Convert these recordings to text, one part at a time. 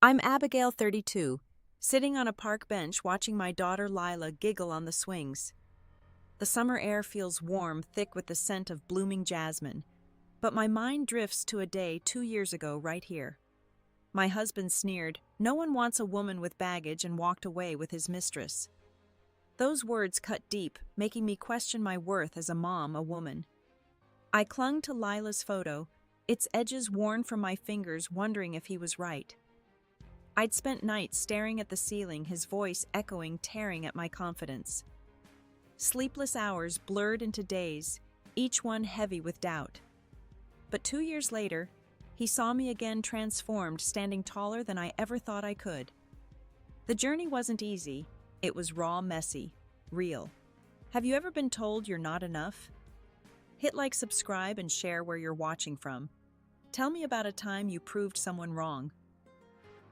I'm Abigail, 32, sitting on a park bench watching my daughter Lila giggle on the swings. The summer air feels warm, thick with the scent of blooming jasmine, but my mind drifts to a day 2 years ago right here. My husband sneered, "No one wants a woman with baggage," and walked away with his mistress. Those words cut deep, making me question my worth as a mom, a woman. I clung to Lila's photo, its edges worn from my fingers, wondering if he was right. I'd spent nights staring at the ceiling, his voice echoing, tearing at my confidence. Sleepless hours blurred into days, each one heavy with doubt. But 2 years later, he saw me again, transformed, standing taller than I ever thought I could. The journey wasn't easy. It was raw, messy, real. Have you ever been told you're not enough? Hit like, subscribe, and share where you're watching from. Tell me about a time you proved someone wrong.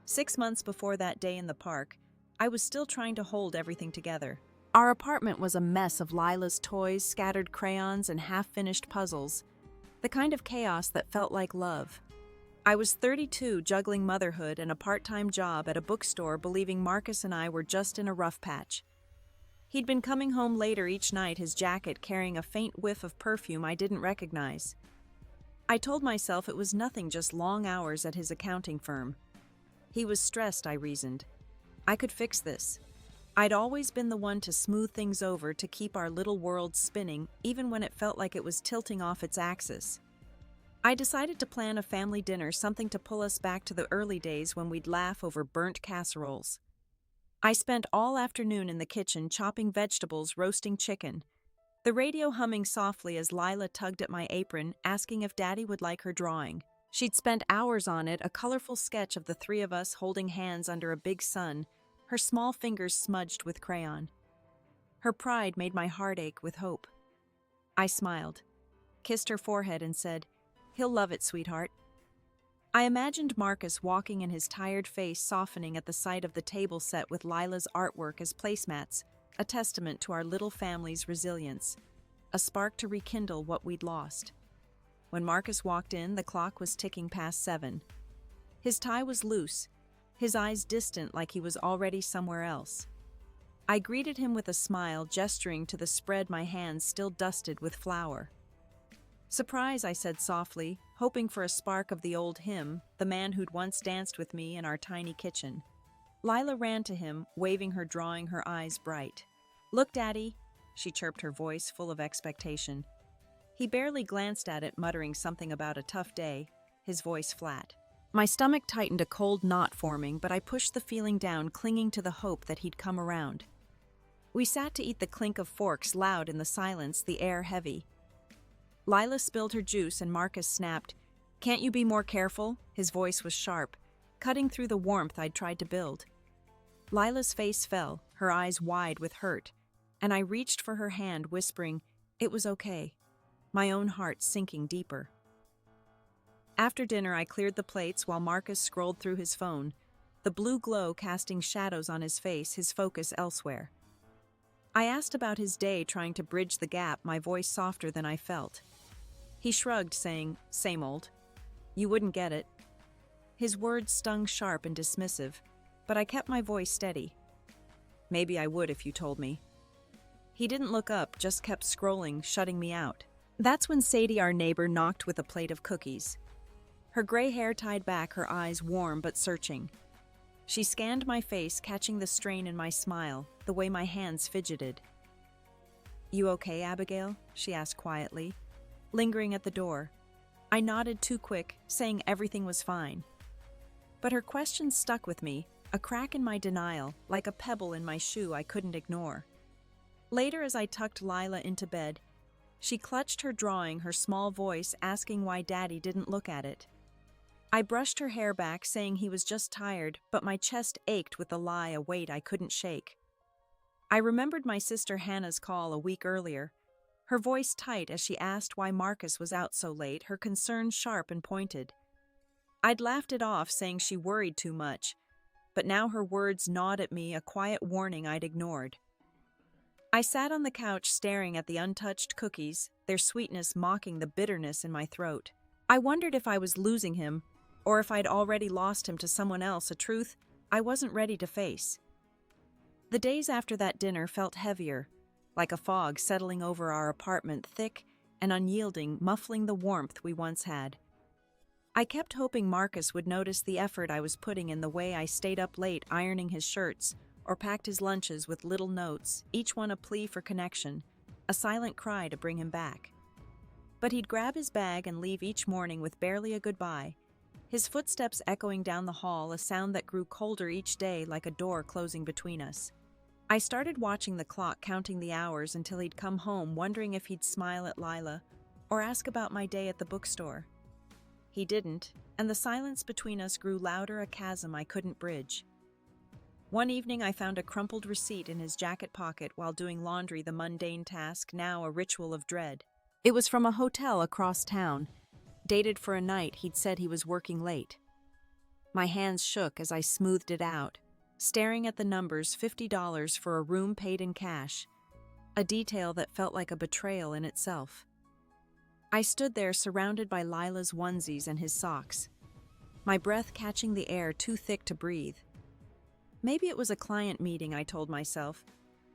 6 months before that day in the park, I was still trying to hold everything together. Our apartment was a mess of Lila's toys, scattered crayons, and half-finished puzzles. The kind of chaos that felt like love. I was 32, juggling motherhood and a part-time job at a bookstore, believing Marcus and I were just in a rough patch. He'd been coming home later each night, his jacket carrying a faint whiff of perfume I didn't recognize. I told myself it was nothing, just long hours at his accounting firm. He was stressed, I reasoned. I could fix this. I'd always been the one to smooth things over, to keep our little world spinning, even when it felt like it was tilting off its axis. I decided to plan a family dinner, something to pull us back to the early days when we'd laugh over burnt casseroles. I spent all afternoon in the kitchen, chopping vegetables, roasting chicken. The radio humming softly as Lila tugged at my apron, asking if Daddy would like her drawing. She'd spent hours on it, a colorful sketch of the three of us holding hands under a big sun, her small fingers smudged with crayon. Her pride made my heart ache with hope. I smiled, kissed her forehead, and said, "He'll love it, sweetheart." I imagined Marcus walking in, his tired face softening at the sight of the table set with Lila's artwork as placemats, a testament to our little family's resilience, a spark to rekindle what we'd lost. When Marcus walked in, the clock was ticking past 7. His tie was loose, his eyes distant, like he was already somewhere else. I greeted him with a smile, gesturing to the spread, my hands still dusted with flour. "Surprise," I said softly, hoping for a spark of the old him, the man who'd once danced with me in our tiny kitchen. Lila ran to him, waving her drawing, her eyes bright. "Look, Daddy," she chirped, her voice full of expectation. He barely glanced at it, muttering something about a tough day, his voice flat. My stomach tightened, a cold knot forming, but I pushed the feeling down, clinging to the hope that he'd come around. We sat to eat, the clink of forks loud in the silence, the air heavy. Lila spilled her juice and Marcus snapped, "Can't you be more careful?" His voice was sharp, cutting through the warmth I'd tried to build. Lila's face fell, her eyes wide with hurt, and I reached for her hand, whispering, "It was okay," my own heart sinking deeper. After dinner, I cleared the plates while Marcus scrolled through his phone, the blue glow casting shadows on his face, his focus elsewhere. I asked about his day, trying to bridge the gap, my voice softer than I felt. He shrugged, saying, "Same old. You wouldn't get it." His words stung sharp and dismissive, but I kept my voice steady. "Maybe I would if you told me." He didn't look up, just kept scrolling, shutting me out. That's when Sadie, our neighbor, knocked with a plate of cookies. Her gray hair tied back, her eyes warm but searching. She scanned my face, catching the strain in my smile, the way my hands fidgeted. "You okay, Abigail?" she asked quietly, lingering at the door. I nodded, too quick, saying everything was fine. But her question stuck with me, a crack in my denial, like a pebble in my shoe I couldn't ignore. Later, as I tucked Lila into bed, she clutched her drawing, her small voice asking why Daddy didn't look at it. I brushed her hair back, saying he was just tired, but my chest ached with the lie, a weight I couldn't shake. I remembered my sister Hannah's call a week earlier, her voice tight as she asked why Marcus was out so late, her concern sharp and pointed. I'd laughed it off, saying she worried too much, but now her words gnawed at me, a quiet warning I'd ignored. I sat on the couch staring at the untouched cookies, their sweetness mocking the bitterness in my throat. I wondered if I was losing him, or if I'd already lost him to someone else, a truth I wasn't ready to face. The days after that dinner felt heavier, like a fog settling over our apartment, thick and unyielding, muffling the warmth we once had. I kept hoping Marcus would notice the effort I was putting in, the way I stayed up late ironing his shirts or packed his lunches with little notes, each one a plea for connection, a silent cry to bring him back. But he'd grab his bag and leave each morning with barely a goodbye, his footsteps echoing down the hall, a sound that grew colder each day, like a door closing between us. I started watching the clock, counting the hours until he'd come home, wondering if he'd smile at Lila or ask about my day at the bookstore. He didn't, and the silence between us grew louder, a chasm I couldn't bridge. One evening I found a crumpled receipt in his jacket pocket while doing laundry, the mundane task now a ritual of dread. It was from a hotel across town, dated for a night he'd said he was working late. My hands shook as I smoothed it out, staring at the numbers, $50 for a room paid in cash, a detail that felt like a betrayal in itself. I stood there surrounded by Lila's onesies and his socks, my breath catching the air too thick to breathe. Maybe it was a client meeting, I told myself,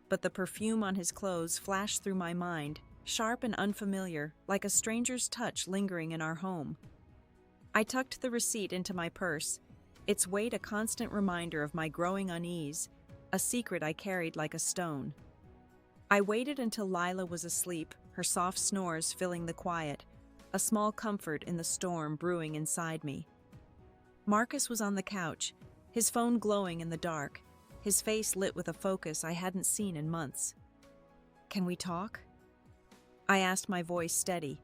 but the perfume on his clothes flashed through my mind, sharp and unfamiliar, like a stranger's touch lingering in our home. I tucked the receipt into my purse, its weight a constant reminder of my growing unease, a secret I carried like a stone. I waited until Lila was asleep, her soft snores filling the quiet, a small comfort in the storm brewing inside me. Marcus was on the couch, his phone glowing in the dark, his face lit with a focus I hadn't seen in months. "Can we talk?" I asked, my voice steady,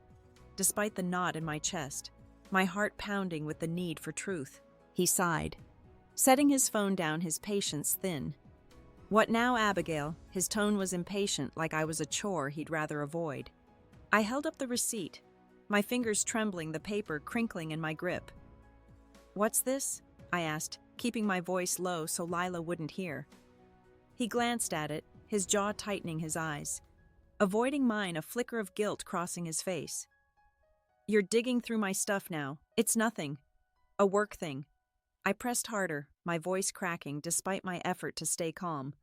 despite the knot in my chest, my heart pounding with the need for truth. He sighed, setting his phone down, his patience thin. "What now, Abigail?" His tone was impatient, like I was a chore he'd rather avoid. I held up the receipt, my fingers trembling, the paper crinkling in my grip. "What's this?" I asked, keeping my voice low so Lila wouldn't hear. He glanced at it, his jaw tightening, his eyes avoiding mine, a flicker of guilt crossing his face. "You're digging through my stuff now. It's nothing. A work thing." I pressed harder, my voice cracking despite my effort to stay calm.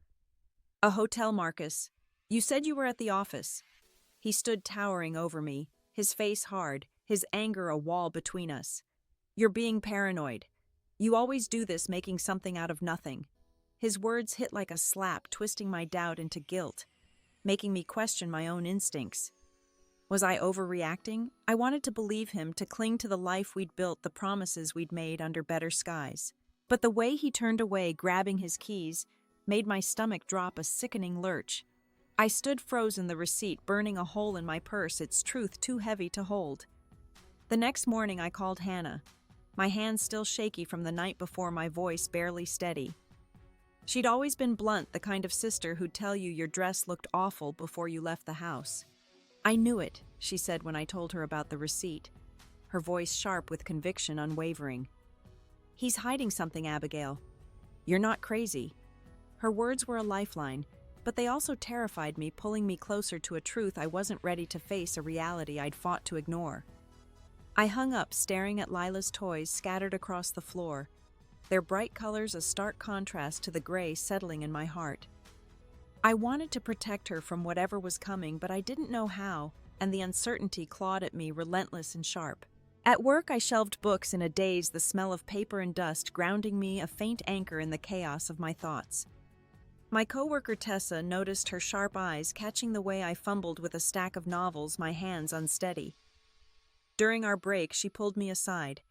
"A hotel, Marcus. You said you were at the office." He stood towering over me, his face hard, his anger a wall between us. "You're being paranoid. You always do this, making something out of nothing." His words hit like a slap, twisting my doubt into guilt, making me question my own instincts. Was I overreacting? I wanted to believe him, to cling to the life we'd built, the promises we'd made under better skies. But the way he turned away, grabbing his keys, made my stomach drop, a sickening lurch. I stood frozen, the receipt burning a hole in my purse, its truth too heavy to hold. The next morning I called Hannah, my hands still shaky from the night before, my voice barely steady. She'd always been blunt, the kind of sister who'd tell you your dress looked awful before you left the house. "I knew it," she said when I told her about the receipt, her voice sharp with conviction unwavering. "He's hiding something, Abigail. You're not crazy." Her words were a lifeline, but they also terrified me, pulling me closer to a truth I wasn't ready to face, a reality I'd fought to ignore. I hung up, staring at Lila's toys scattered across the floor, their bright colors a stark contrast to the gray settling in my heart. I wanted to protect her from whatever was coming, but I didn't know how, and the uncertainty clawed at me, relentless and sharp. At work, I shelved books in a daze, the smell of paper and dust grounding me, a faint anchor in the chaos of my thoughts. My coworker Tessa noticed, her sharp eyes catching the way I fumbled with a stack of novels, my hands unsteady. During our break, she pulled me aside,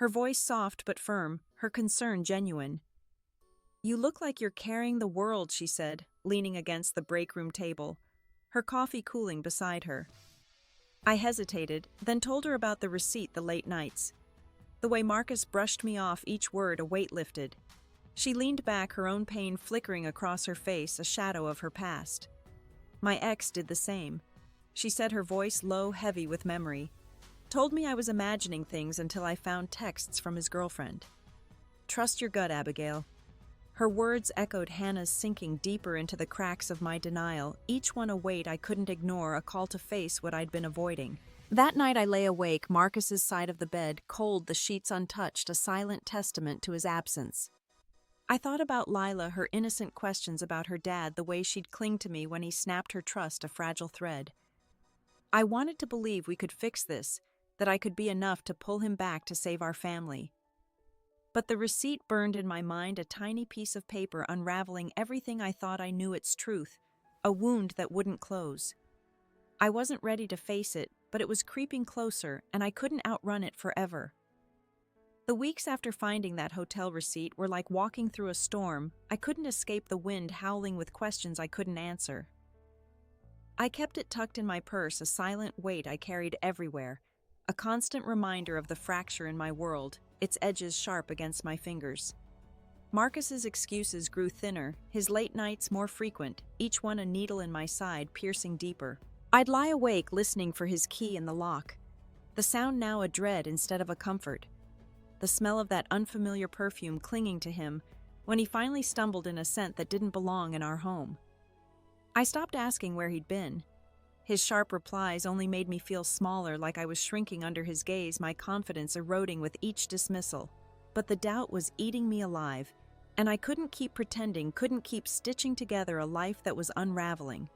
her voice soft but firm, her concern genuine. "You look like you're carrying the world," she said, leaning against the break room table, her coffee cooling beside her. I hesitated, then told her about the receipt, the late nights. The way Marcus brushed me off, each word a weight lifted. She leaned back, her own pain flickering across her face, a shadow of her past. My ex did the same. She said, her voice low, heavy with memory. Told me I was imagining things until I found texts from his girlfriend. "Trust your gut, Abigail." Her words echoed Hannah's, sinking deeper into the cracks of my denial, each one a weight I couldn't ignore, a call to face what I'd been avoiding. That night I lay awake, Marcus's side of the bed, cold, the sheets untouched, a silent testament to his absence. I thought about Lila, her innocent questions about her dad, the way she'd cling to me when he snapped her trust, a fragile thread. I wanted to believe we could fix this, that I could be enough to pull him back to save our family. But the receipt burned in my mind, a tiny piece of paper unraveling everything I thought I knew its truth, a wound that wouldn't close. I wasn't ready to face it, but it was creeping closer, and I couldn't outrun it forever. The weeks after finding that hotel receipt were like walking through a storm. I couldn't escape the wind howling with questions I couldn't answer. I kept it tucked in my purse, a silent weight I carried everywhere, a constant reminder of the fracture in my world, its edges sharp against my fingers. Marcus's excuses grew thinner, his late nights more frequent, each one a needle in my side, piercing deeper. I'd lie awake listening for his key in the lock, the sound now a dread instead of a comfort, the smell of that unfamiliar perfume clinging to him when he finally stumbled in a scent that didn't belong in our home. I stopped asking where he'd been. His sharp replies only made me feel smaller, like I was shrinking under his gaze, my confidence eroding with each dismissal. But the doubt was eating me alive, and I couldn't keep pretending, couldn't keep stitching together a life that was unraveling.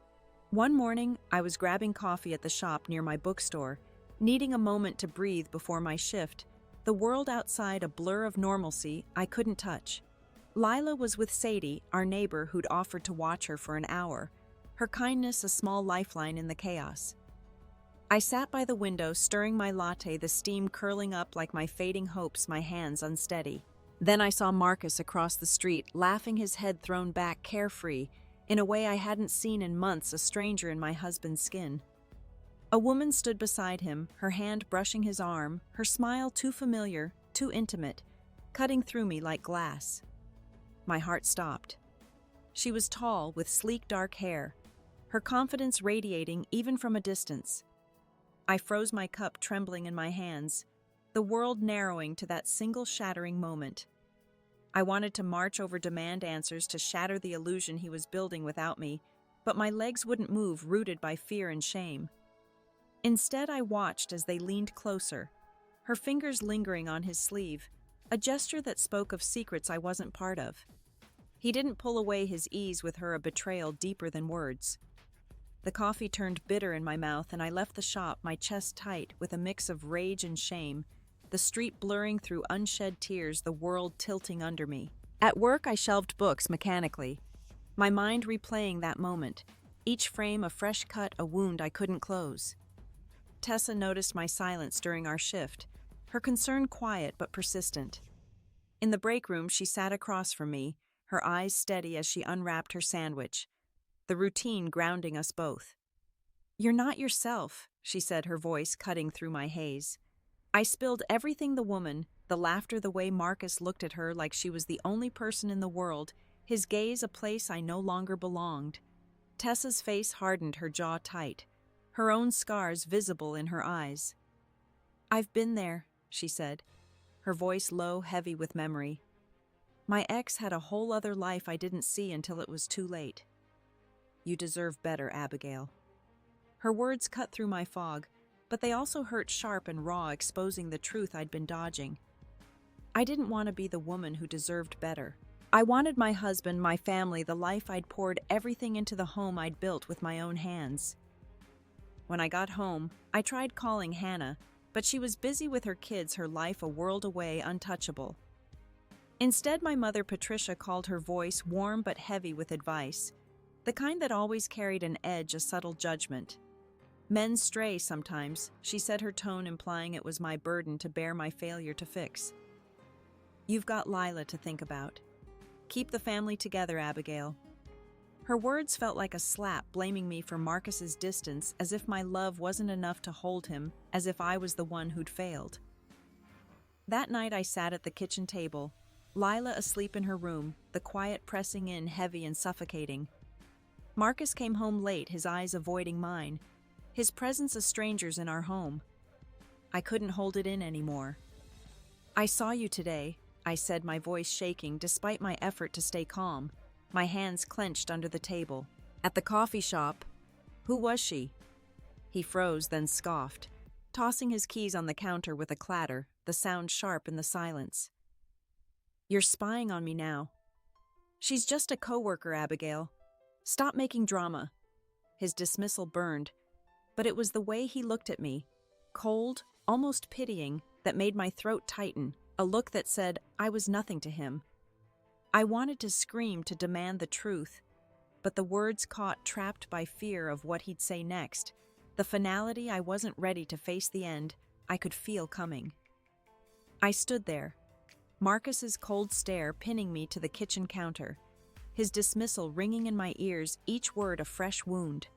One morning, I was grabbing coffee at the shop near my bookstore, needing a moment to breathe before my shift, the world outside a blur of normalcy I couldn't touch. Lila was with Sadie, our neighbor who'd offered to watch her for an hour, her kindness a small lifeline in the chaos. I sat by the window, stirring my latte, the steam curling up like my fading hopes, my hands unsteady. Then I saw Marcus across the street, laughing, his head thrown back, carefree, in a way I hadn't seen in months, a stranger in my husband's skin. A woman stood beside him, her hand brushing his arm, her smile too familiar, too intimate, cutting through me like glass. My heart stopped. She was tall, with sleek dark hair, her confidence radiating even from a distance. I froze, my cup trembling in my hands, the world narrowing to that single shattering moment. I wanted to march over, demand answers, to shatter the illusion he was building without me, but my legs wouldn't move, rooted by fear and shame. Instead, I watched as they leaned closer, her fingers lingering on his sleeve, a gesture that spoke of secrets I wasn't part of. He didn't pull away, his ease with her a betrayal deeper than words. The coffee turned bitter in my mouth, and I left the shop, my chest tight with a mix of rage and shame, the street blurring through unshed tears, the world tilting under me. At work, I shelved books mechanically, my mind replaying that moment, each frame a fresh cut, a wound I couldn't close. Tessa noticed my silence during our shift, her concern quiet but persistent. In the break room, she sat across from me, her eyes steady as she unwrapped her sandwich, the routine grounding us both. "You're not yourself," she said, her voice cutting through my haze. I spilled everything, the woman, the laughter, the way Marcus looked at her like she was the only person in the world, his gaze a place I no longer belonged. Tessa's face hardened, her jaw tight, her own scars visible in her eyes. "I've been there," she said, her voice low, heavy with memory. "My ex had a whole other life I didn't see until it was too late. You deserve better, Abigail." Her words cut through my fog, but they also hurt sharp and raw, exposing the truth I'd been dodging. I didn't want to be the woman who deserved better. I wanted my husband, my family, the life I'd poured everything into, the home I'd built with my own hands. When I got home, I tried calling Hannah, but she was busy with her kids, her life a world away, untouchable. Instead, my mother, Patricia, called, her voice warm but heavy with advice, the kind that always carried an edge, a subtle judgment. "Men stray sometimes," she said, her tone implying it was my burden to bear, my failure to fix. "You've got Lila to think about. Keep the family together, Abigail." Her words felt like a slap, blaming me for Marcus's distance, as if my love wasn't enough to hold him, as if I was the one who'd failed. That night I sat at the kitchen table, Lila asleep in her room, the quiet pressing in, heavy and suffocating. Marcus came home late, his eyes avoiding mine, his presence a stranger's in our home. I couldn't hold it in anymore. "I saw you today," I said, my voice shaking despite my effort to stay calm, my hands clenched under the table. "At the coffee shop." "Who was she?" He froze, then scoffed. tossing his keys on the counter with a clatter, the sound sharp in the silence. "You're spying on me now." "She's just a coworker, Abigail. Stop making drama." His dismissal burned, but it was the way he looked at me, cold, almost pitying, that made my throat tighten, a look that said I was nothing to him. I wanted to scream to demand the truth, but the words caught trapped by fear of what he'd say next. The finality I wasn't ready to face the end, I could feel coming. I stood there, Marcus's cold stare pinning me to the kitchen counter, his dismissal ringing in my ears, each word a fresh wound.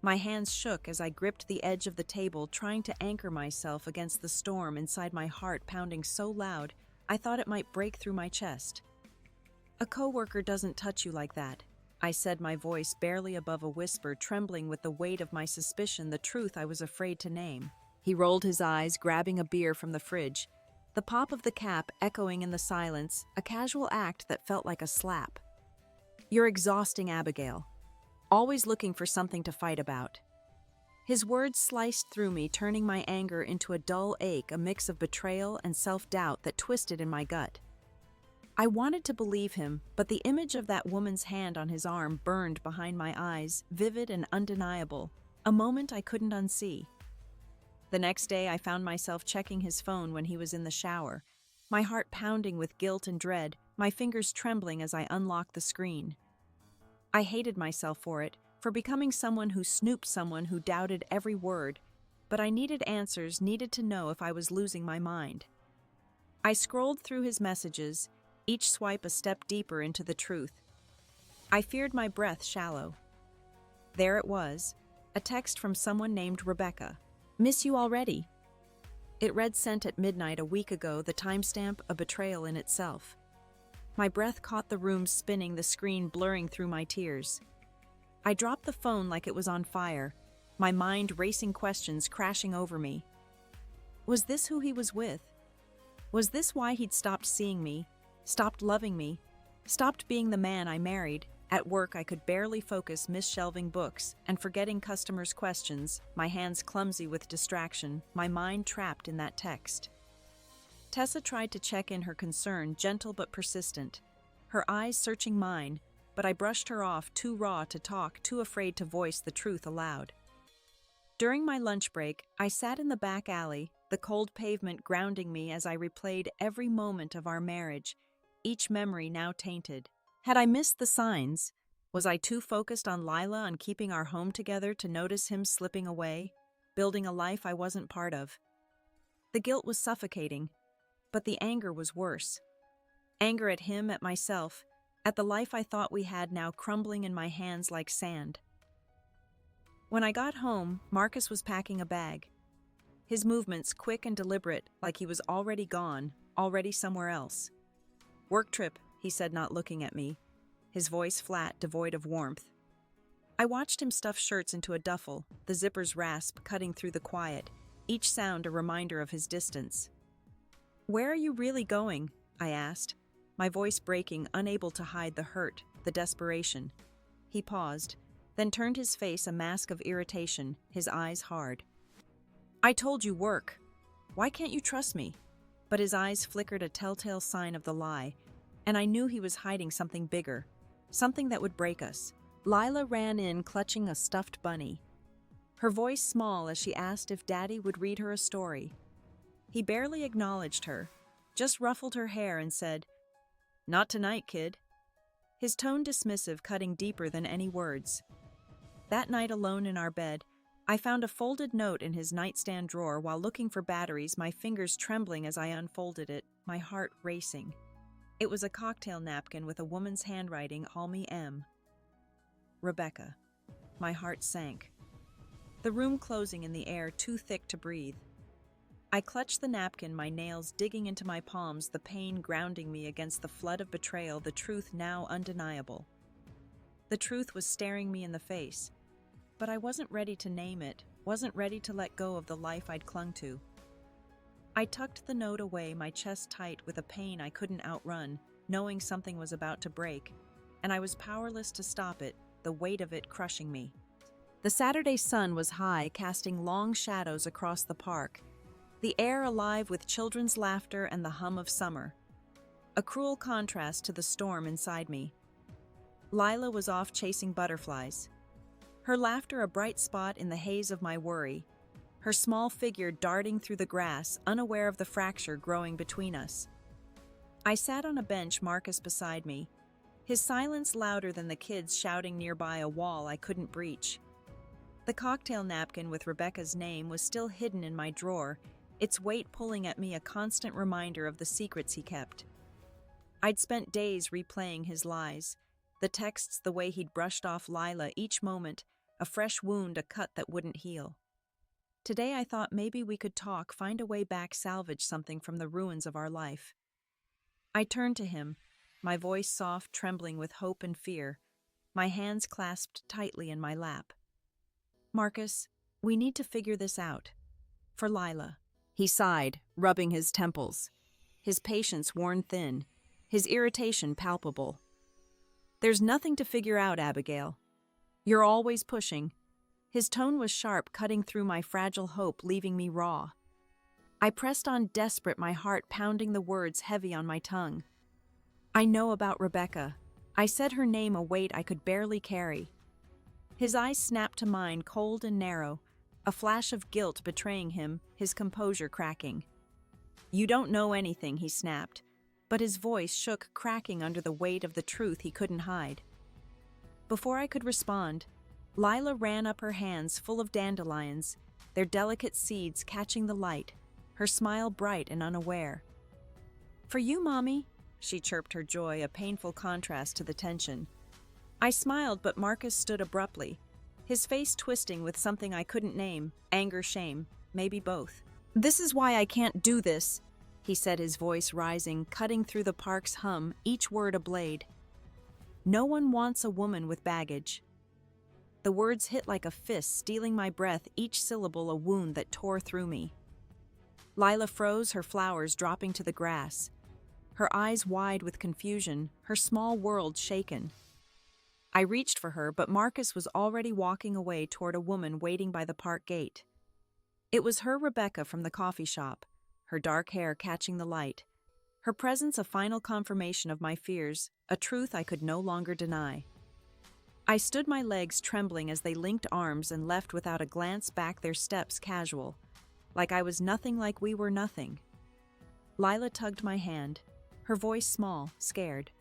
My hands shook as I gripped the edge of the table, trying to anchor myself against the storm inside my heart pounding so loud I thought it might break through my chest. "A coworker doesn't touch you like that," I said, my voice barely above a whisper, trembling with the weight of my suspicion, the truth I was afraid to name. He rolled his eyes, grabbing a beer from the fridge, the pop of the cap echoing in the silence, a casual act that felt like a slap. "You're exhausting, Abigail. Always looking for something to fight about." His words sliced through me, turning my anger into a dull ache, a mix of betrayal and self-doubt that twisted in my gut. I wanted to believe him, but the image of that woman's hand on his arm burned behind my eyes, vivid and undeniable, a moment I couldn't unsee. The next day, I found myself checking his phone when he was in the shower, my heart pounding with guilt and dread, my fingers trembling as I unlocked the screen. I hated myself for it, for becoming someone who snooped, someone who doubted every word, but I needed answers, needed to know if I was losing my mind. I scrolled through his messages, each swipe a step deeper into the truth. I feared my breath shallow. There it was, a text from someone named Rebecca. "Miss you already." It read, "Sent at midnight a week ago," the timestamp a betrayal in itself. My breath caught the room spinning, the screen blurring through my tears. I dropped the phone like it was on fire, my mind racing, questions crashing over me. Was this who he was with? Was this why he'd stopped seeing me, stopped loving me, stopped being the man I married? At work, I could barely focus, mis-shelving books and forgetting customers' questions, my hands clumsy with distraction, my mind trapped in that text. Tessa tried to check in, her concern gentle but persistent, her eyes searching mine, but I brushed her off, too raw to talk, too afraid to voice the truth aloud. During my lunch break, I sat in the back alley, the cold pavement grounding me as I replayed every moment of our marriage, each memory now tainted. Had I missed the signs? Was I too focused on Lila, on keeping our home together, to notice him slipping away, building a life I wasn't part of? The guilt was suffocating, but the anger was worse. Anger at him, at myself, at the life I thought we had now crumbling in my hands like sand. When I got home, Marcus was packing a bag. His movements quick and deliberate, like he was already gone, already somewhere else. "Work trip," he said, not looking at me, his voice flat, devoid of warmth. I watched him stuff shirts into a duffel, the zipper's rasp cutting through the quiet, each sound a reminder of his distance. "Where are you really going?" I asked, my voice breaking, unable to hide the hurt, the desperation. He paused, then turned his face a mask of irritation, his eyes hard. "I told you work. Why can't you trust me?" But his eyes flickered a telltale sign of the lie, and I knew he was hiding something bigger, something that would break us. Lila ran in, clutching a stuffed bunny, her voice small as she asked if Daddy would read her a story. He barely acknowledged her, just ruffled her hair and said, "Not tonight, kid." His tone dismissive, cutting deeper than any words. That night, alone in our bed, I found a folded note in his nightstand drawer while looking for batteries, my fingers trembling as I unfolded it, my heart racing. It was a cocktail napkin with a woman's handwriting, Halmy M. Rebecca. My heart sank. The room closing in the air, too thick to breathe. I clutched the napkin, my nails digging into my palms, the pain grounding me against the flood of betrayal, the truth now undeniable. The truth was staring me in the face, but I wasn't ready to name it, wasn't ready to let go of the life I'd clung to. I tucked the note away, my chest tight with a pain I couldn't outrun, knowing something was about to break, and I was powerless to stop it, the weight of it crushing me. The Saturday sun was high, casting long shadows across the park, the air alive with children's laughter and the hum of summer. A cruel contrast to the storm inside me. Lila was off chasing butterflies, her laughter a bright spot in the haze of my worry, her small figure darting through the grass, unaware of the fracture growing between us. I sat on a bench, Marcus beside me, his silence louder than the kids shouting nearby, a wall I couldn't breach. The cocktail napkin with Rebecca's name was still hidden in my drawer, its weight pulling at me, a constant reminder of the secrets he kept. I'd spent days replaying his lies, the texts, the way he'd brushed off Lila, each moment, a fresh wound, a cut that wouldn't heal. Today I thought maybe we could talk, find a way back, salvage something from the ruins of our life. I turned to him, my voice soft, trembling with hope and fear, my hands clasped tightly in my lap. Marcus, we need to figure this out. For Lila. He sighed, rubbing his temples, his patience worn thin, his irritation palpable. There's nothing to figure out, Abigail. You're always pushing. His tone was sharp, cutting through my fragile hope, leaving me raw. I pressed on, desperate, my heart pounding, the words heavy on my tongue. I know about Rebecca. I said her name, a weight I could barely carry. His eyes snapped to mine, cold and narrow, a flash of guilt betraying him, his composure cracking. You don't know anything, he snapped, but his voice shook, cracking under the weight of the truth he couldn't hide. Before I could respond, Lila ran up, her hands full of dandelions, their delicate seeds catching the light, her smile bright and unaware. For you, Mommy, she chirped, her joy a painful contrast to the tension. I smiled, but Marcus stood abruptly, his face twisting with something I couldn't name, anger, shame, maybe both. This is why I can't do this, he said, his voice rising, cutting through the park's hum, each word a blade. No one wants a woman with baggage. The words hit like a fist, stealing my breath, each syllable a wound that tore through me. Lila froze, her flowers dropping to the grass, her eyes wide with confusion, her small world shaken. I reached for her, but Marcus was already walking away toward a woman waiting by the park gate. It was her, Rebecca, from the coffee shop, her dark hair catching the light, her presence a final confirmation of my fears, a truth I could no longer deny. I stood, my legs trembling as they linked arms and left without a glance back, their steps casual, like I was nothing, like we were nothing. Lila tugged my hand, her voice small, scared.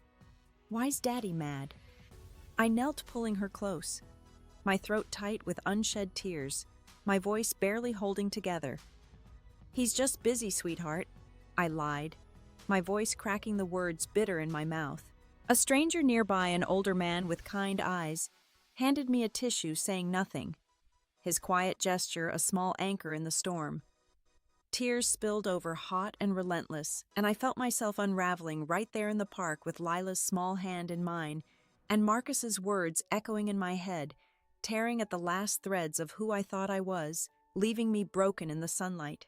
Why's Daddy mad? I knelt, pulling her close, my throat tight with unshed tears, my voice barely holding together. He's just busy, sweetheart, I lied, my voice cracking, the words bitter in my mouth. A stranger nearby, an older man with kind eyes, handed me a tissue, saying nothing, his quiet gesture a small anchor in the storm. Tears spilled over, hot and relentless, and I felt myself unraveling right there in the park with Lila's small hand in mine, and Marcus's words echoing in my head, tearing at the last threads of who I thought I was, leaving me broken in the sunlight.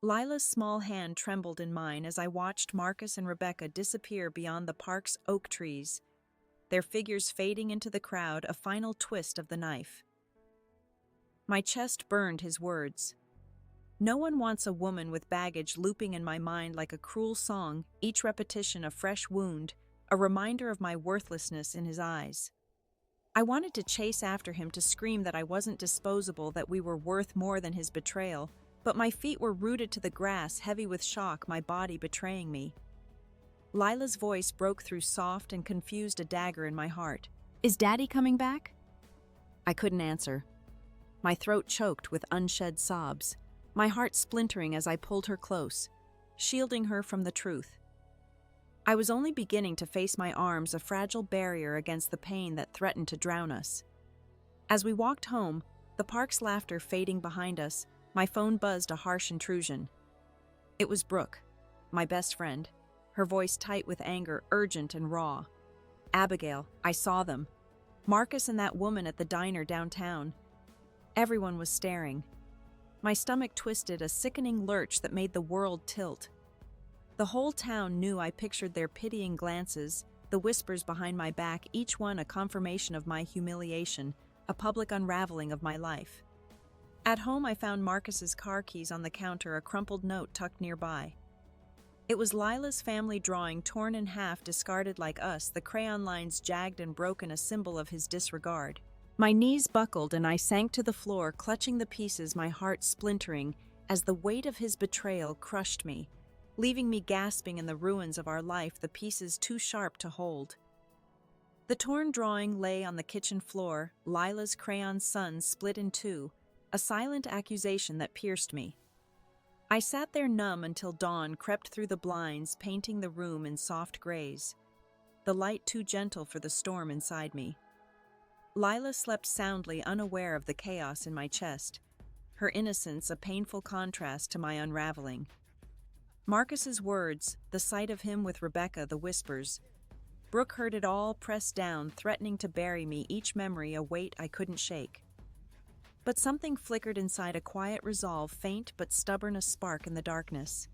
Lila's small hand trembled in mine as I watched Marcus and Rebecca disappear beyond the park's oak trees, their figures fading into the crowd, a final twist of the knife. My chest burned, his words. No one wants a woman with baggage, looping in my mind like a cruel song, each repetition a fresh wound, a reminder of my worthlessness in his eyes. I wanted to chase after him, to scream that I wasn't disposable, that we were worth more than his betrayal, but my feet were rooted to the grass, heavy with shock, my body betraying me. Lila's voice broke through, soft and confused, a dagger in my heart. Is Daddy coming back? I couldn't answer. My throat choked with unshed sobs, my heart splintering as I pulled her close, shielding her from the truth. I was only beginning to face my arms, a fragile barrier against the pain that threatened to drown us. As we walked home, the park's laughter fading behind us, my phone buzzed, a harsh intrusion. It was Brooke, my best friend, her voice tight with anger, urgent and raw. Abigail, I saw them. Marcus and that woman at the diner downtown. Everyone was staring. My stomach twisted, a sickening lurch that made the world tilt. The whole town knew. I pictured their pitying glances, the whispers behind my back, each one a confirmation of my humiliation, a public unraveling of my life. At home, I found Marcus's car keys on the counter, a crumpled note tucked nearby. It was Lila's family drawing, torn in half, discarded like us, the crayon lines jagged and broken, a symbol of his disregard. My knees buckled and I sank to the floor, clutching the pieces, my heart splintering as the weight of his betrayal crushed me, leaving me gasping in the ruins of our life, the pieces too sharp to hold. The torn drawing lay on the kitchen floor, Lila's crayon sun split in two, a silent accusation that pierced me. I sat there numb until dawn crept through the blinds, painting the room in soft grays, the light too gentle for the storm inside me. Lila slept soundly, unaware of the chaos in my chest, her innocence a painful contrast to my unraveling. Marcus's words, the sight of him with Rebecca, the whispers. Brooke heard it all, pressed down, threatening to bury me, each memory a weight I couldn't shake. But something flickered inside, a quiet resolve, faint but stubborn, a spark in the darkness.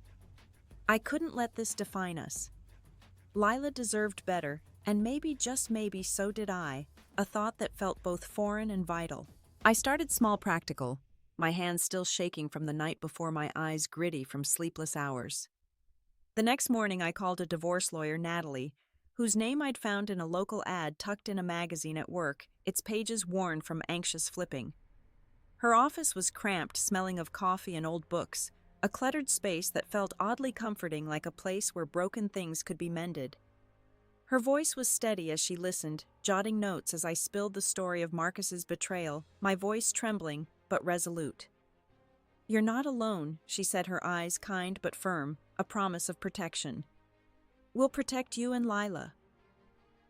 I couldn't let this define us. Lila deserved better, and maybe, just maybe, so did I, a thought that felt both foreign and vital. I started small, practical, my hands still shaking from the night before, my eyes gritty from sleepless hours. The next morning I called a divorce lawyer, Natalie, whose name I'd found in a local ad tucked in a magazine at work, its pages worn from anxious flipping. Her office was cramped, smelling of coffee and old books, a cluttered space that felt oddly comforting, like a place where broken things could be mended. Her voice was steady as she listened, jotting notes as I spilled the story of Marcus's betrayal, my voice trembling but resolute. "You're not alone," she said, her eyes kind but firm, a promise of protection. "We'll protect you and Lila."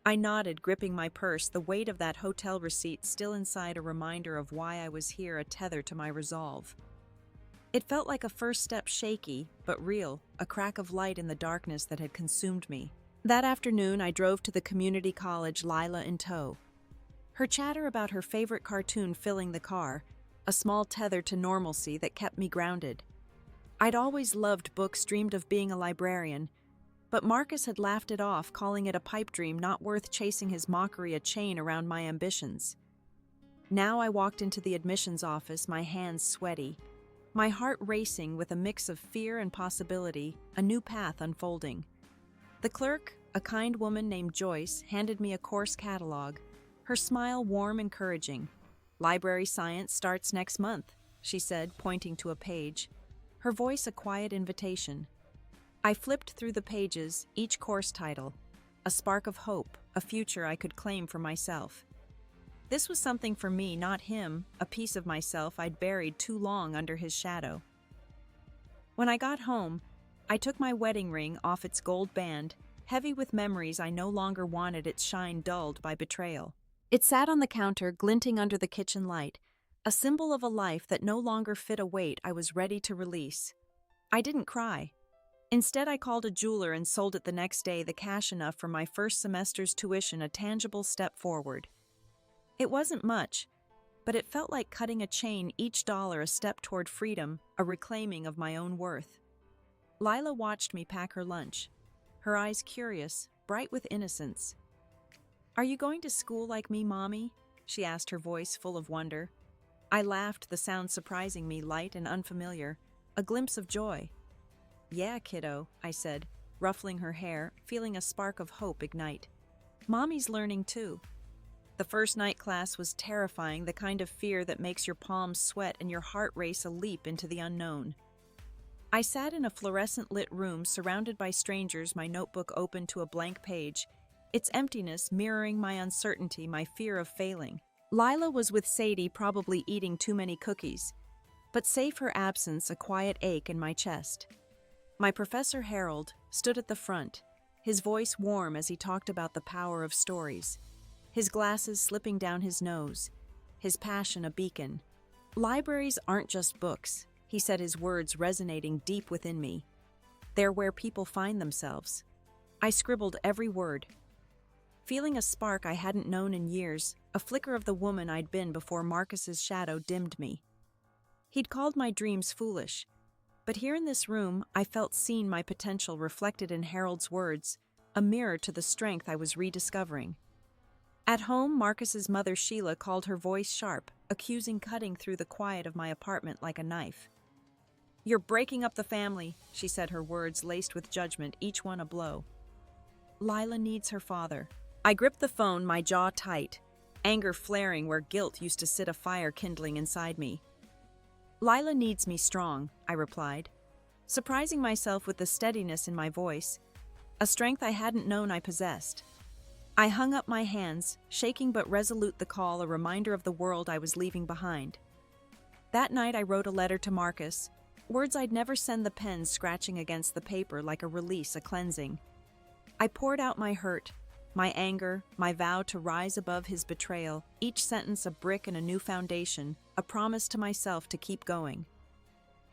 I nodded, gripping my purse, the weight of that hotel receipt still inside, a reminder of why I was here, a tether to my resolve. It felt like a first step, shaky but real, a crack of light in the darkness that had consumed me. That afternoon, I drove to the community college, Lila in tow. Her chatter about her favorite cartoon filling the car, a small tether to normalcy that kept me grounded. I'd always loved books, dreamed of being a librarian, but Marcus had laughed it off, calling it a pipe dream, not worth chasing, his mockery a chain around my ambitions. Now I walked into the admissions office, my hands sweaty, my heart racing with a mix of fear and possibility, a new path unfolding. The clerk, a kind woman named Joyce, handed me a course catalog, her smile warm, encouraging. "Library science starts next month," she said, pointing to a page, her voice a quiet invitation. I flipped through the pages, each course title, a spark of hope, a future I could claim for myself. This was something for me, not him, a piece of myself I'd buried too long under his shadow. When I got home, I took my wedding ring off its gold band, heavy with memories I no longer wanted, its shine dulled by betrayal. It sat on the counter, glinting under the kitchen light, a symbol of a life that no longer fit a weight I was ready to release. I didn't cry. Instead, I called a jeweler and sold it the next day, the cash enough for my first semester's tuition, a tangible step forward. It wasn't much, but it felt like cutting a chain, each dollar a step toward freedom, a reclaiming of my own worth. Lila watched me pack her lunch, her eyes curious, bright with innocence. "Are you going to school like me, Mommy?" she asked, her voice full of wonder. I laughed, the sound surprising me, light and unfamiliar, a glimpse of joy. "Yeah, kiddo," I said, ruffling her hair, feeling a spark of hope ignite. "Mommy's learning too." The first night class was terrifying, the kind of fear that makes your palms sweat and your heart race a leap into the unknown. I sat in a fluorescent lit room surrounded by strangers, my notebook open to a blank page, its emptiness mirroring my uncertainty, my fear of failing. Lila was with Sadie, probably eating too many cookies, but save her absence, a quiet ache in my chest. My professor, Harold, stood at the front, his voice warm as he talked about the power of stories, his glasses slipping down his nose, his passion a beacon. "Libraries aren't just books," he said, his words resonating deep within me. "They're where people find themselves." I scribbled every word, feeling a spark I hadn't known in years, a flicker of the woman I'd been before Marcus's shadow dimmed me. He'd called my dreams foolish, but here in this room, I felt seen, my potential reflected in Harold's words, a mirror to the strength I was rediscovering. At home, Marcus's mother Sheila called her voice sharp, accusing cutting through the quiet of my apartment like a knife. "You're breaking up the family," she said, her words laced with judgment, each one a blow. "Lila needs her father." I gripped the phone, my jaw tight, anger flaring where guilt used to sit a fire kindling inside me. "Lila needs me strong," I replied, surprising myself with the steadiness in my voice, a strength I hadn't known I possessed. I hung up my hands, shaking but resolute, the call a reminder of the world I was leaving behind. That night I wrote a letter to Marcus, words I'd never send, the pen scratching against the paper like a release, a cleansing. I poured out my hurt, my anger, my vow to rise above his betrayal, each sentence a brick in a new foundation, a promise to myself to keep going.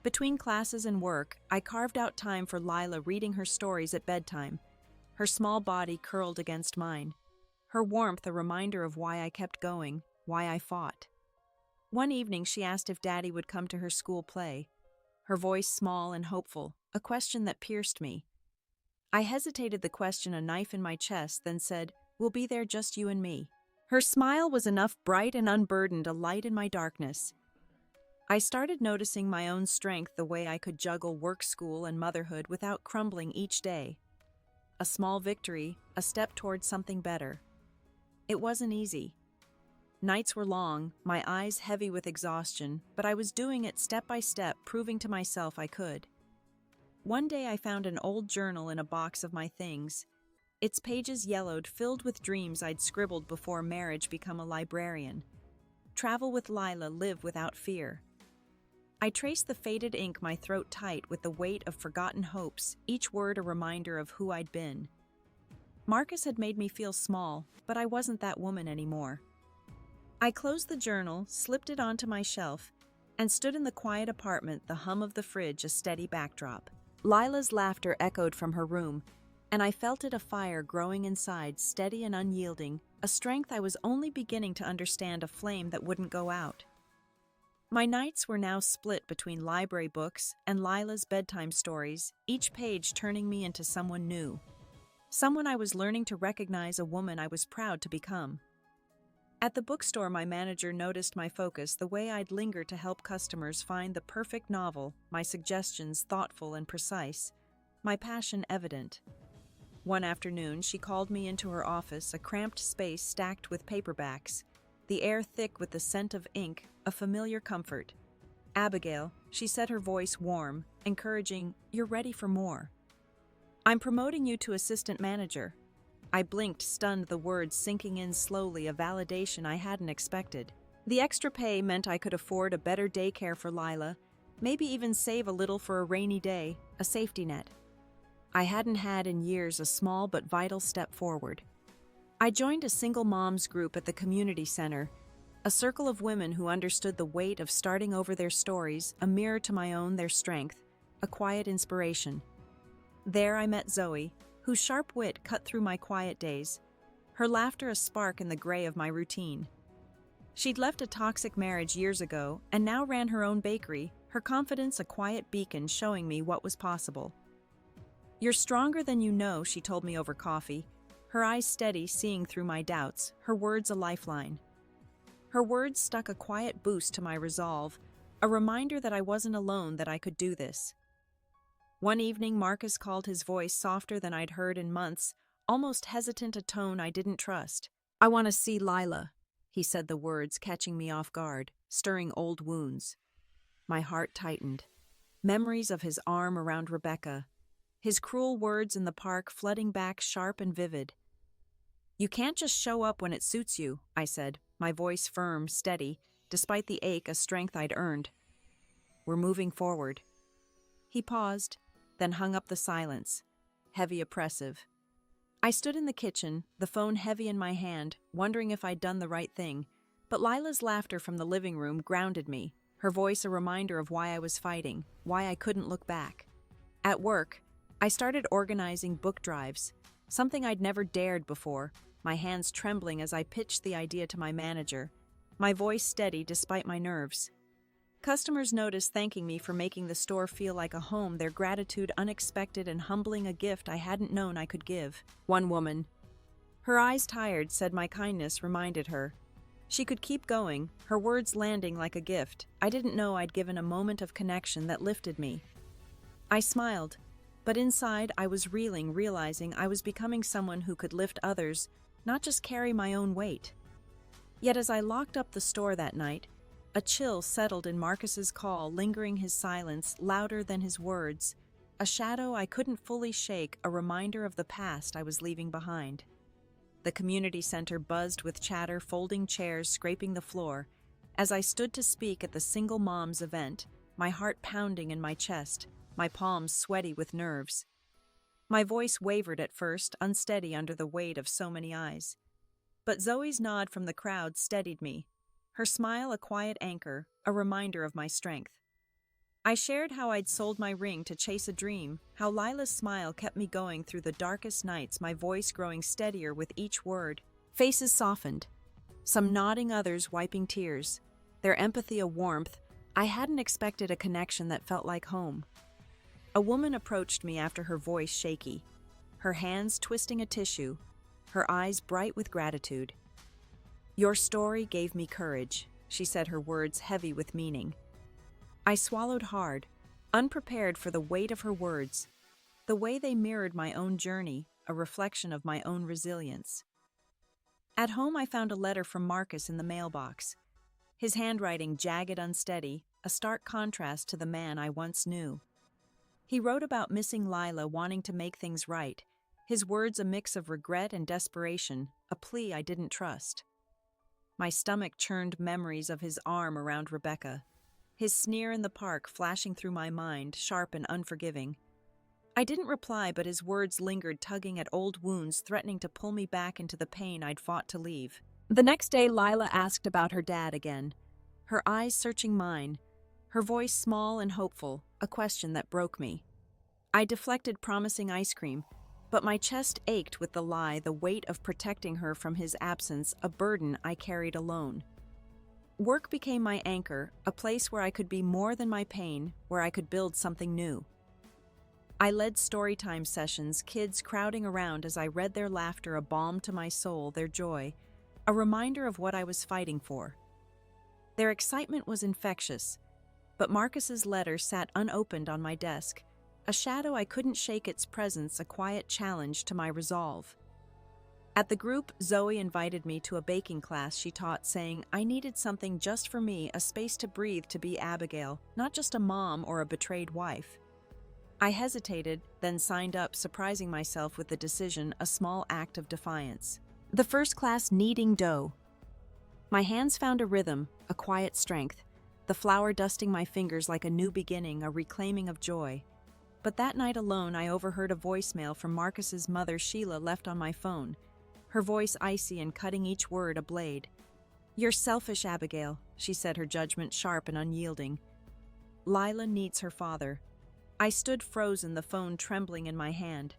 Between classes and work, I carved out time for Lila, reading her stories at bedtime, her small body curled against mine, her warmth a reminder of why I kept going, why I fought. One evening she asked if Daddy would come to her school play, her voice small and hopeful, a question that pierced me. I hesitated, the question a knife in my chest, then said, "We'll be there, just you and me." Her smile was enough, bright and unburdened, a light in my darkness. I started noticing my own strength, the way I could juggle work, school, and motherhood without crumbling each day. A small victory, a step towards something better. It wasn't easy. Nights were long, my eyes heavy with exhaustion, but I was doing it step by step, proving to myself I could. One day I found an old journal in a box of my things, its pages yellowed, filled with dreams I'd scribbled before marriage, become a librarian. Travel with Lila, live without fear. I traced the faded ink, my throat tight with the weight of forgotten hopes, each word a reminder of who I'd been. Marcus had made me feel small, but I wasn't that woman anymore. I closed the journal, slipped it onto my shelf, and stood in the quiet apartment, the hum of the fridge a steady backdrop. Lila's laughter echoed from her room, and I felt it, a fire growing inside, steady and unyielding, a strength I was only beginning to understand, a flame that wouldn't go out. My nights were now split between library books and Lila's bedtime stories, each page turning me into someone new. Someone I was learning to recognize, a woman I was proud to become. At the bookstore, my manager noticed my focus, the way I'd linger to help customers find the perfect novel, my suggestions thoughtful and precise, my passion evident. One afternoon, she called me into her office, a cramped space stacked with paperbacks, the air thick with the scent of ink, a familiar comfort. "Abigail," she said, her voice warm, encouraging, "you're ready for more. I'm promoting you to assistant manager." I blinked, stunned, the words sinking in slowly, a validation I hadn't expected. The extra pay meant I could afford a better daycare for Lila, maybe even save a little for a rainy day, a safety net. I hadn't had in years, a small but vital step forward. I joined a single moms group at the community center, a circle of women who understood the weight of starting over, their stories, a mirror to my own, their strength, a quiet inspiration. There I met Zoe, whose sharp wit cut through my quiet days, her laughter a spark in the gray of my routine. She'd left a toxic marriage years ago and now ran her own bakery, her confidence a quiet beacon showing me what was possible. "You're stronger than you know," she told me over coffee, her eyes steady, seeing through my doubts, her words a lifeline. Her words stuck, a quiet boost to my resolve, a reminder that I wasn't alone, that I could do this. One evening, Marcus called, his voice softer than I'd heard in months, almost hesitant, a tone I didn't trust. "I want to see Lila," he said, the words catching me off guard, stirring old wounds. My heart tightened. Memories of his arm around Rebecca, his cruel words in the park flooding back, sharp and vivid. "You can't just show up when it suits you," I said, my voice firm, steady, despite the ache, a strength I'd earned. "We're moving forward." He paused, then hung up, the silence, heavy, oppressive. I stood in the kitchen, the phone heavy in my hand, wondering if I'd done the right thing, but Lila's laughter from the living room grounded me, her voice a reminder of why I was fighting, why I couldn't look back. At work, I started organizing book drives, something I'd never dared before, my hands trembling as I pitched the idea to my manager, my voice steady despite my nerves. Customers noticed, thanking me for making the store feel like a home, their gratitude unexpected and humbling, a gift I hadn't known I could give. One woman, Her eyes tired said my kindness reminded her. She could keep going, her words landing like a gift. I didn't know I'd given a moment of connection that lifted me. I smiled, but inside I was reeling, realizing I was becoming someone who could lift others, not just carry my own weight. Yet as I locked up the store that night, a chill settled in Marcus's call, lingering his silence louder than his words, a shadow I couldn't fully shake, a reminder of the past I was leaving behind. The community center buzzed with chatter, folding chairs, scraping the floor. As I stood to speak at the Single Moms event, my heart pounding in my chest, my palms sweaty with nerves. My voice wavered at first, unsteady under the weight of so many eyes. But Zoe's nod from the crowd steadied me, her smile a quiet anchor, a reminder of my strength. I shared how I'd sold my ring to chase a dream, how Lila's smile kept me going through the darkest nights, my voice growing steadier with each word. Faces softened, some nodding, others wiping tears, their empathy a warmth. I hadn't expected a connection that felt like home. A woman approached me after, her voice shaky, her hands twisting a tissue, her eyes bright with gratitude. "Your story gave me courage," she said, her words heavy with meaning. I swallowed hard, unprepared for the weight of her words, the way they mirrored my own journey, a reflection of my own resilience. At home, I found a letter from Marcus in the mailbox. His handwriting jagged, unsteady, a stark contrast to the man I once knew. He wrote about missing Lila, wanting to make things right, his words a mix of regret and desperation, a plea I didn't trust. My stomach churned, memories of his arm around Rebecca, his sneer in the park flashing through my mind, sharp and unforgiving. I didn't reply, but his words lingered, tugging at old wounds, threatening to pull me back into the pain I'd fought to leave. The next day, Lila asked about her dad again, her eyes searching mine, her voice small and hopeful, a question that broke me. I deflected, promising ice cream, but my chest ached with the lie, the weight of protecting her from his absence, a burden I carried alone. Work became my anchor, a place where I could be more than my pain, where I could build something new. I led storytime sessions, kids crowding around as I read, their laughter a balm to my soul, their joy, a reminder of what I was fighting for. Their excitement was infectious, but Marcus's letter sat unopened on my desk, a shadow I couldn't shake, its presence a quiet challenge to my resolve. At the group, Zoe invited me to a baking class she taught, saying I needed something just for me, a space to breathe, to be Abigail, not just a mom or a betrayed wife. I hesitated, then signed up, surprising myself with the decision, a small act of defiance. The first class, kneading dough. My hands found a rhythm, a quiet strength, the flour dusting my fingers like a new beginning, a reclaiming of joy. But that night alone, I overheard a voicemail from Marcus's mother, Sheila, left on my phone, her voice icy and cutting, each word a blade. "You're selfish, Abigail," she said, her judgment sharp and unyielding. "Lila needs her father." I stood frozen, the phone trembling in my hand.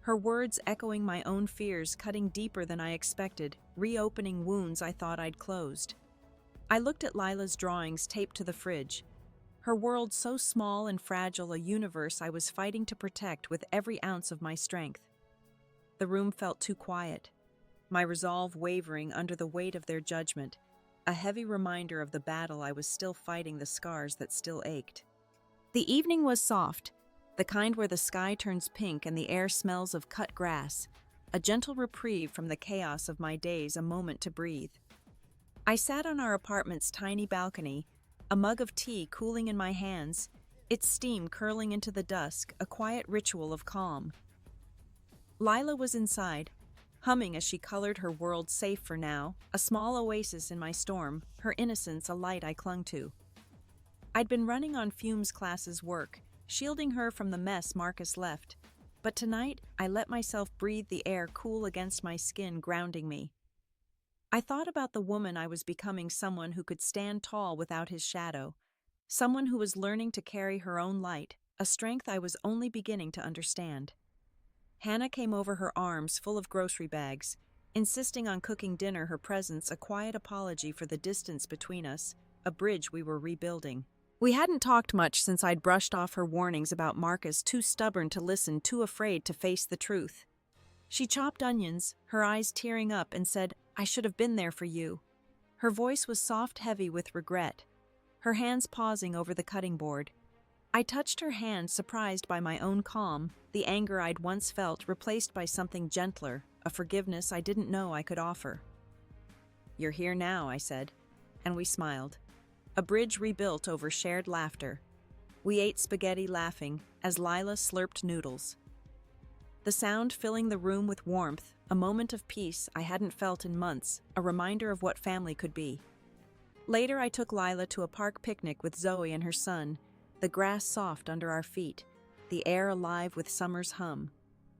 Her words echoing my own fears, cutting deeper than I expected, reopening wounds I thought I'd closed. I looked at Lila's drawings taped to the fridge. Her world so small and fragile, a universe I was fighting to protect with every ounce of my strength. The room felt too quiet, my resolve wavering under the weight of their judgment, a heavy reminder of the battle I was still fighting, the scars that still ached. The evening was soft, the kind where the sky turns pink and the air smells of cut grass, a gentle reprieve from the chaos of my days, a moment to breathe. I sat on our apartment's tiny balcony, a mug of tea cooling in my hands, its steam curling into the dusk, a quiet ritual of calm. Lila was inside, humming as she colored her world, safe for now, a small oasis in my storm, her innocence a light I clung to. I'd been running on fumes, classes, work, shielding her from the mess Marcus left, but tonight I let myself breathe, the air cool against my skin, grounding me. I thought about the woman I was becoming, someone who could stand tall without his shadow, someone who was learning to carry her own light, a strength I was only beginning to understand. Hannah came over, her arms full of grocery bags, insisting on cooking dinner, her presence a quiet apology for the distance between us, a bridge we were rebuilding. We hadn't talked much since I'd brushed off her warnings about Marcus, too stubborn to listen, too afraid to face the truth. She chopped onions, her eyes tearing up, and said, "I should have been there for you." Her voice was soft, heavy with regret, her hands pausing over the cutting board. I touched her hand, surprised by my own calm, the anger I'd once felt replaced by something gentler, a forgiveness I didn't know I could offer. "You're here now," I said, and we smiled. A bridge rebuilt over shared laughter. We ate spaghetti laughing as Lila slurped noodles. The sound filling the room with warmth, a moment of peace I hadn't felt in months, a reminder of what family could be. Later, I took Lila to a park picnic with Zoe and her son, the grass soft under our feet, the air alive with summer's hum.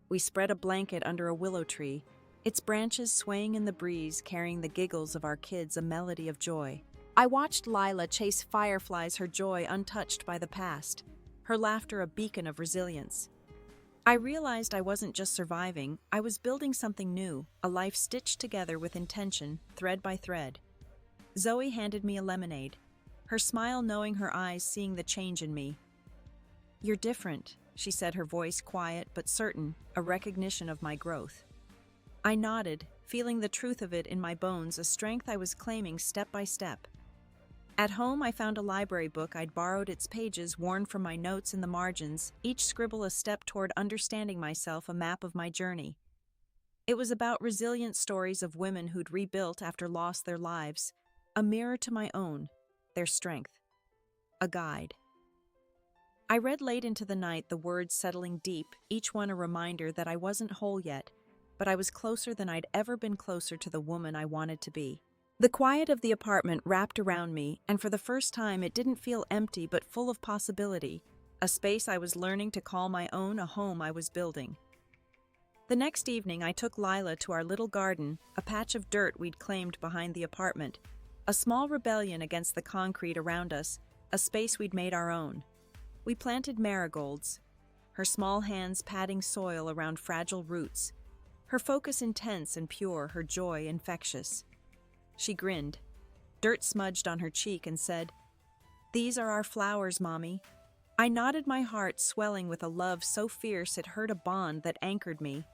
We spread a blanket under a willow tree, its branches swaying in the breeze, carrying the giggles of our kids, a melody of joy. I watched Lila chase fireflies, her joy untouched by the past, her laughter a beacon of resilience. I realized I wasn't just surviving, I was building something new, a life stitched together with intention, thread by thread. Zoe handed me a lemonade, her smile knowing her eyes seeing the change in me. "You're different," she said, her voice quiet but certain, a recognition of my growth. I nodded, feeling the truth of it in my bones, a strength I was claiming step by step. At home, I found a library book I'd borrowed, its pages worn from my notes in the margins, each scribble a step toward understanding myself, a map of my journey. It was about resilient stories of women who'd rebuilt after lost their lives, a mirror to my own, their strength, a guide. I read late into the night, the words settling deep, each one a reminder that I wasn't whole yet, but I was closer than I'd ever been closer to the woman I wanted to be. The quiet of the apartment wrapped around me, and for the first time it didn't feel empty but full of possibility, a space I was learning to call my own, a home I was building. The next evening I took Lila to our little garden, a patch of dirt we'd claimed behind the apartment, a small rebellion against the concrete around us, a space we'd made our own. We planted marigolds, her small hands patting soil around fragile roots, her focus intense and pure, her joy infectious. She grinned, dirt smudged on her cheek, and said, "These are our flowers, Mommy." I nodded, my heart swelling with a love so fierce it hurt, a bond that anchored me.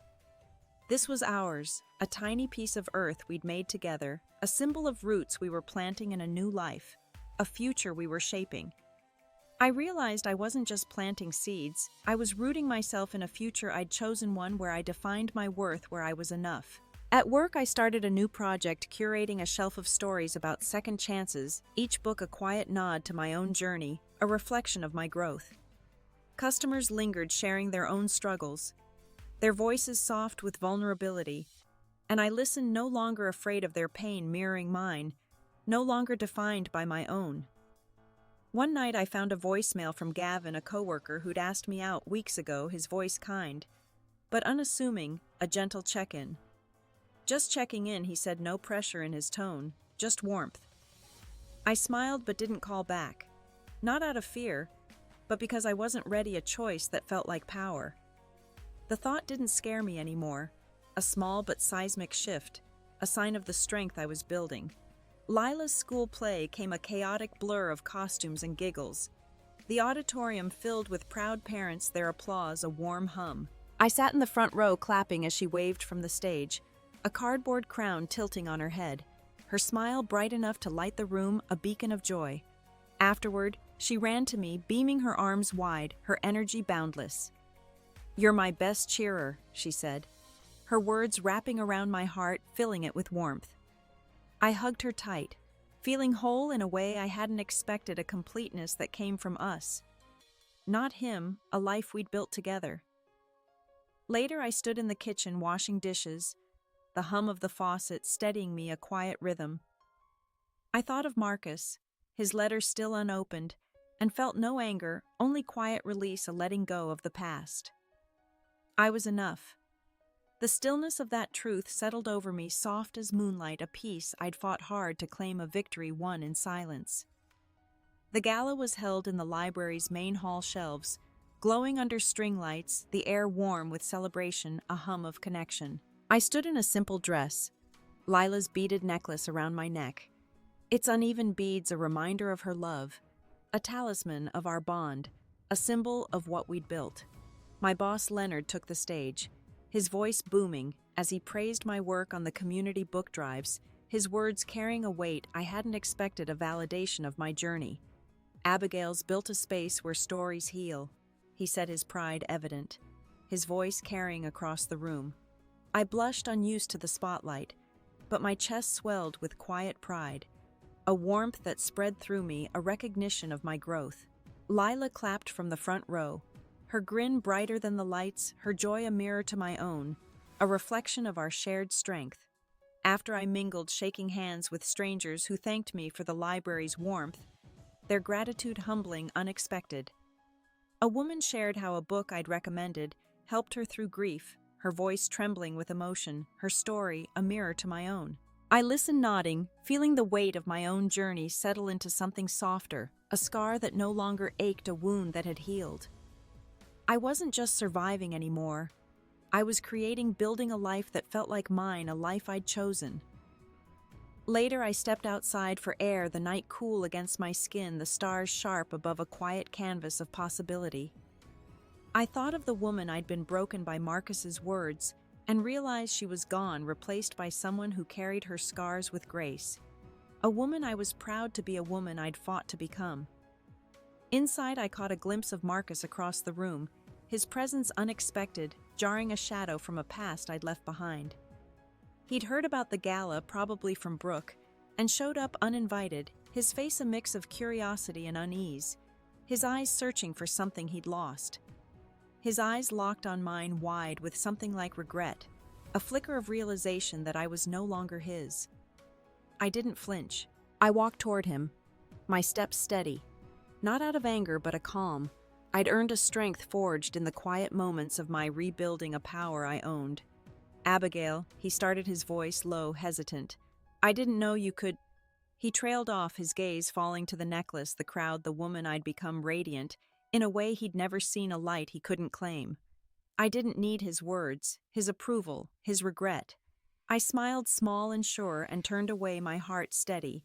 This was ours, a tiny piece of earth we'd made together, a symbol of roots we were planting in a new life, a future we were shaping. I realized I wasn't just planting seeds, I was rooting myself in a future I'd chosen, one where I defined my worth, where I was enough. At work, I started a new project, curating a shelf of stories about second chances, each book a quiet nod to my own journey, a reflection of my growth. Customers lingered, sharing their own struggles, their voices soft with vulnerability, and I listened, no longer afraid of their pain mirroring mine, no longer defined by my own. One night I found a voicemail from Gavin, a coworker who'd asked me out weeks ago, his voice kind, but unassuming, a gentle check-in. "Just checking in," he said, no pressure in his tone, just warmth. I smiled but didn't call back, not out of fear, but because I wasn't ready, a choice that felt like power. The thought didn't scare me anymore, a small but seismic shift, a sign of the strength I was building. Lila's school play came, a chaotic blur of costumes and giggles. The auditorium filled with proud parents, their applause a warm hum. I sat in the front row clapping as she waved from the stage, a cardboard crown tilting on her head, her smile bright enough to light the room, a beacon of joy. Afterward, she ran to me, beaming her arms wide, her energy boundless. "You're my best cheerer," she said, her words wrapping around my heart, filling it with warmth. I hugged her tight, feeling whole in a way I hadn't expected, a completeness that came from us. Not him, a life we'd built together. Later, I stood in the kitchen washing dishes, the hum of the faucet steadying me, a quiet rhythm. I thought of Marcus, his letter still unopened, and felt no anger, only quiet release, a letting go of the past. I was enough. The stillness of that truth settled over me, soft as moonlight, a peace I'd fought hard to claim, a victory won in silence. The gala was held in the library's main hall shelves, glowing under string lights, the air warm with celebration, a hum of connection. I stood in a simple dress, Lila's beaded necklace around my neck, its uneven beads a reminder of her love, a talisman of our bond, a symbol of what we'd built. My boss Leonard took the stage, his voice booming as he praised my work on the community book drives, his words carrying a weight I hadn't expected, a validation of my journey. "Abigail's built a space where stories heal," he said, his pride evident, his voice carrying across the room. I blushed, unused to the spotlight, but my chest swelled with quiet pride, a warmth that spread through me, a recognition of my growth. Lila clapped from the front row, her grin brighter than the lights, her joy a mirror to my own, a reflection of our shared strength. After I mingled, shaking hands with strangers who thanked me for the library's warmth, their gratitude humbling, unexpected. A woman shared how a book I'd recommended helped her through grief, her voice trembling with emotion, her story a mirror to my own. I listened, nodding, feeling the weight of my own journey settle into something softer, a scar that no longer ached, a wound that had healed. I wasn't just surviving anymore. I was creating, building a life that felt like mine, a life I'd chosen. Later, I stepped outside for air, the night cool against my skin, the stars sharp above a quiet canvas of possibility. I thought of the woman I'd been broken by Marcus's words and realized she was gone, replaced by someone who carried her scars with grace. A woman I was proud to be, a woman I'd fought to become. Inside, I caught a glimpse of Marcus across the room, his presence unexpected, jarring, a shadow from a past I'd left behind. He'd heard about the gala, probably from Brooke, and showed up uninvited, his face a mix of curiosity and unease, his eyes searching for something he'd lost. His eyes locked on mine, wide with something like regret, a flicker of realization that I was no longer his. I didn't flinch. I walked toward him, my steps steady, not out of anger but a calm. I'd earned a strength forged in the quiet moments of my rebuilding, a power I owned. "Abigail," he started, his voice low, hesitant. "I didn't know you could—" He trailed off, his gaze falling to the necklace, the crowd, the woman I'd become, radiant, in a way he'd never seen, a light he couldn't claim. I didn't need his words, his approval, his regret. I smiled, small and sure, and turned away, my heart steady,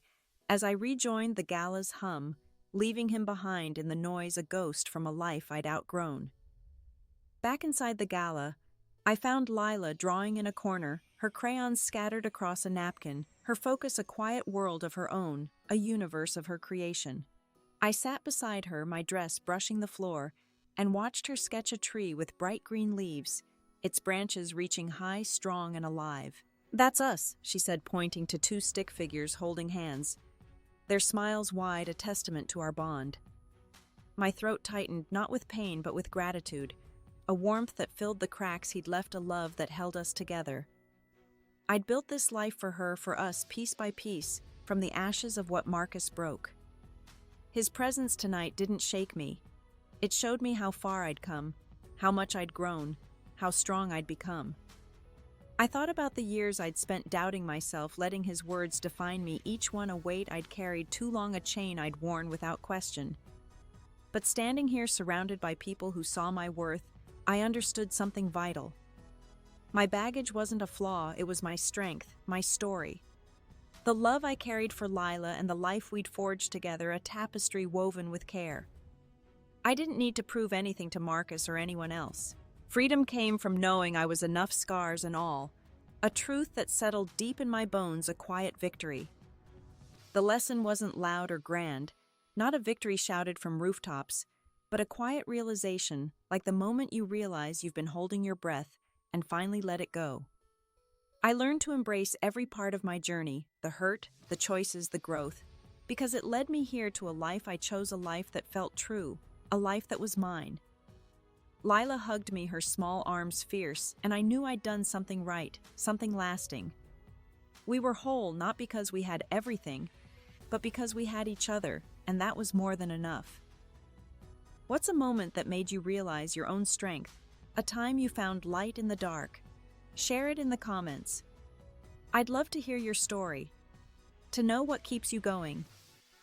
as I rejoined the gala's hum, leaving him behind in the noise, a ghost from a life I'd outgrown. Back inside the gala, I found Lila drawing in a corner, her crayons scattered across a napkin, her focus a quiet world of her own, a universe of her creation. I sat beside her, my dress brushing the floor, and watched her sketch a tree with bright green leaves, its branches reaching high, strong, and alive. "That's us," she said, pointing to two stick figures holding hands, their smiles wide, a testament to our bond. My throat tightened, not with pain but with gratitude, a warmth that filled the cracks he'd left, a love that held us together. I'd built this life for her, for us, piece by piece, from the ashes of what Marcus broke. His presence tonight didn't shake me. It showed me how far I'd come, how much I'd grown, how strong I'd become. I thought about the years I'd spent doubting myself, letting his words define me, each one a weight I'd carried too long, a chain I'd worn without question. But standing here surrounded by people who saw my worth, I understood something vital. My baggage wasn't a flaw, it was my strength, my story. The love I carried for Lila and the life we'd forged together, a tapestry woven with care. I didn't need to prove anything to Marcus or anyone else. Freedom came from knowing I was enough, scars and all. A truth that settled deep in my bones, a quiet victory. The lesson wasn't loud or grand, not a victory shouted from rooftops, but a quiet realization, like the moment you realize you've been holding your breath and finally let it go. I learned to embrace every part of my journey, the hurt, the choices, the growth, because it led me here to a life I chose, a life that felt true, a life that was mine. Lila hugged me, her small arms fierce, and I knew I'd done something right, something lasting. We were whole, not because we had everything, but because we had each other, and that was more than enough. What's a moment that made you realize your own strength, a time you found light in the dark? Share it in the comments. I'd love to hear your story, to know what keeps you going.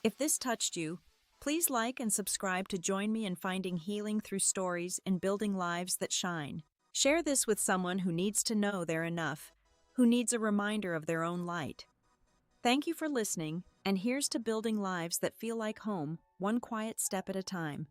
If this touched you, please like and subscribe to join me in finding healing through stories and building lives that shine. Share this with someone who needs to know they're enough, who needs a reminder of their own light. Thank you for listening, and here's to building lives that feel like home, one quiet step at a time.